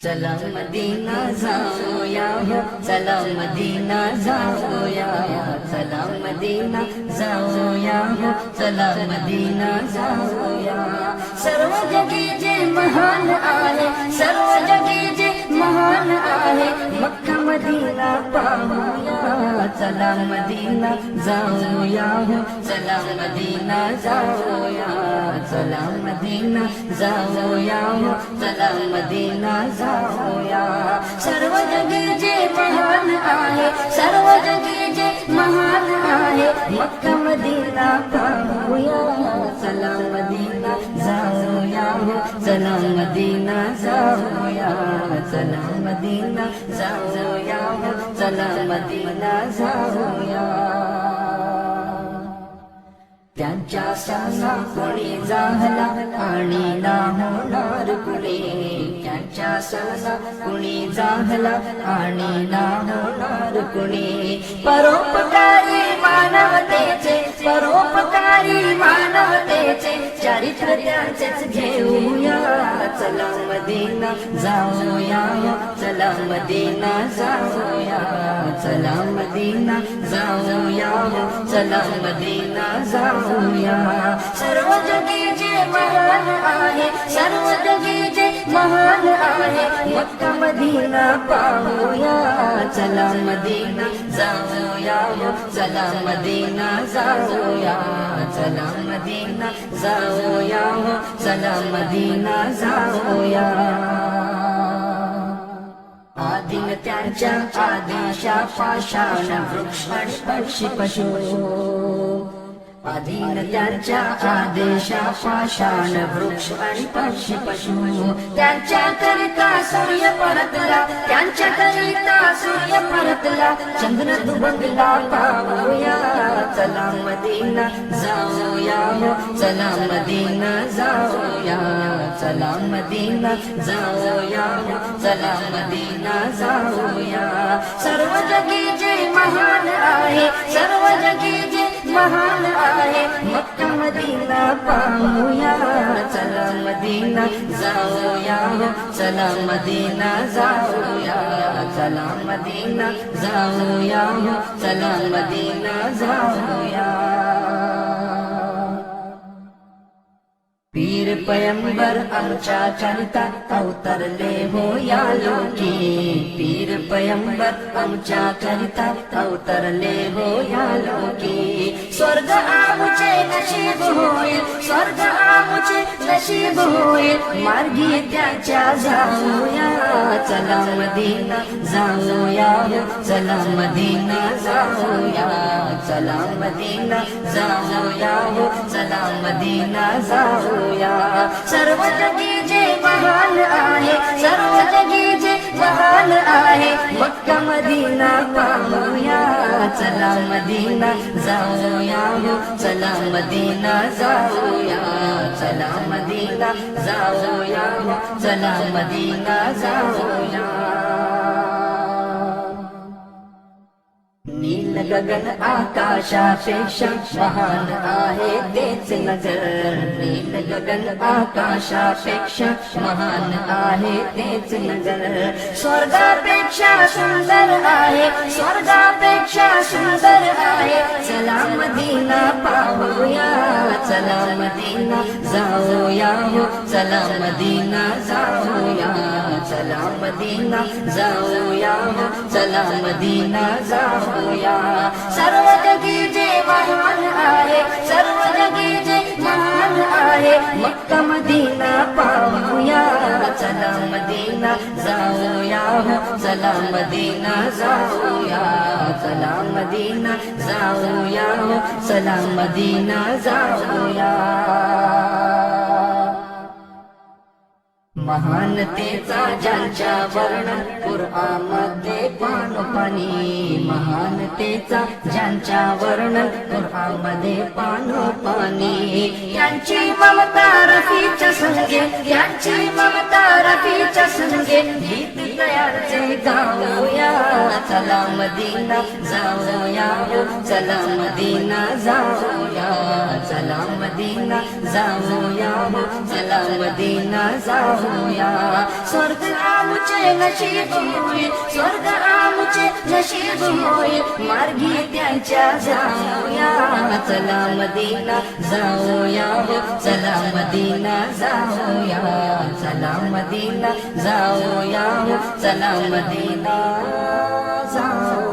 चला मदीना जाऊया हो, चला मदीना जाऊया, चला मदीना जाऊया हो, चला मदीना जाऊया। सर्व जगी जे महान आहे, सर्व जगी जे महान आहे, मक्का मदीना पाहूया। चला मदीना जाऊया हो, चला मदीना जाऊया, चला मदीना जाऊया हो, चला मदीना जाऊया। सर्व जगी जे महान आहे, सर्व जगी जे महान आहे, मक्का मदीना पाहूया। चला मदीना जाऊया हो, चला मदीना जाऊया, चला मदीना जाऊया हो, चला मदीना जाऊया। त्यांच्या सणा कोणी जाहला आणि ना होणार कुणी, त्यांच्या सणा कोणी जाहला आणि ना होणार कुणी। परोपकारी मानवतेचे, परोपकारी मानवतेचे चारित्र्य त्यांचेच घेऊया। चला मदीना जाऊया हो, चला मदीना जाऊया, चला मदीना जाऊया हो, चला मदीना जाऊया। सर्व जगी जे महान आहे, सर्व जगी जे महान आहे, मक्का मदीना पाहूया। चला मदीना जाऊया हो, चला मदीना जाऊया, चला मदीना जाऊया हो, चला मदीना जाऊया। आदिन त्यांच्या आदेशा पाषाण वृक्ष आणि पक्षी पशु, आदिन त्यांच्या आदेशा पाषाण वृक्ष आणि पक्षी पशु, त्यांच्या करिता सूर्य परतला, त्यांच्या करिता सूर्य परतला, चंद्र दुबंगला पाहूया। चला मदीना जाऊया हो, चला मदीना जाऊया, चला मदीना जाऊया हो, चला मदीना जाऊया। सर्व जगी जे महान आहे, सर्व जगी जे महान आहे, मक्का मदीना पाहूया। चला मदीना जाऊया हो, चला मदीना जाऊया, चला मदीना जाऊया हो, चला मदीना जाऊया। पीर पैगंबर आमच्या करता अवतरले हो या लोकी, पीर पैगंबर आमच्या करता अवतरले हो या लोकी। स्वर्ग आमचे नशीब होईल, स्वर्ग आमचे नशीब होईल, मार्गी त्याच्या जाऊया। चला मदीना जाऊया हो, चला मदीना जाऊया, चला मदीना जाऊया हो, चला मदीना जाऊया। सर्व जगी जे महान आहे, सर्व जगी जे महान आहे, मक्का मदीना पाहूया। चला मदीना जाऊया हो, चला मदीना जाऊया, चला मदीना जाऊया हो, चला मदीना जाऊया। नील गगन आकाशापेक्षा महान आहे तेच नगर, नील गगन आकाशापेक्षा महान आहे तेच नगर। स्वर्गापेक्षा सुंदर आहे, स्वर्गापेक्षा सुंदर आहे, चला मदीना पाहूया। चला मदीना जाऊया हो, चला मदीना जाऊया, चला मदीना जाऊया हो, चला मदीना जाऊया। सर्व जगी जे महान आहे, सर्व जगी जे महान आहे, मक्का मदीना पाहूया। चला मदीना जाऊया हो, चला मदीना जाऊया, चला मदीना जाऊया हो, चला मदीना जाऊया। महानतेचा ज्यांच्या वर्णन कुराणमध्ये पानोपानी, महानतेचा ज्यांच्या वर्णन कुराणमध्ये पानोपानी। त्यांची ममता रफीच्या संगे, त्यांची ममता रफीच्या संगे गीत तयारचे गाऊया चला मदीना जाऊया चला मदीना जाऊया चला मदीना जाऊया चला मदीना जाऊया स्वर्ग आमचे नशीब होईल स्वर्ग आमचे नशीब होईल मार्गी त्यांच्या जाऊया चला मदीना जाऊया चला मदीना जाऊया चला मदीना जाऊया चला मदीना जाऊया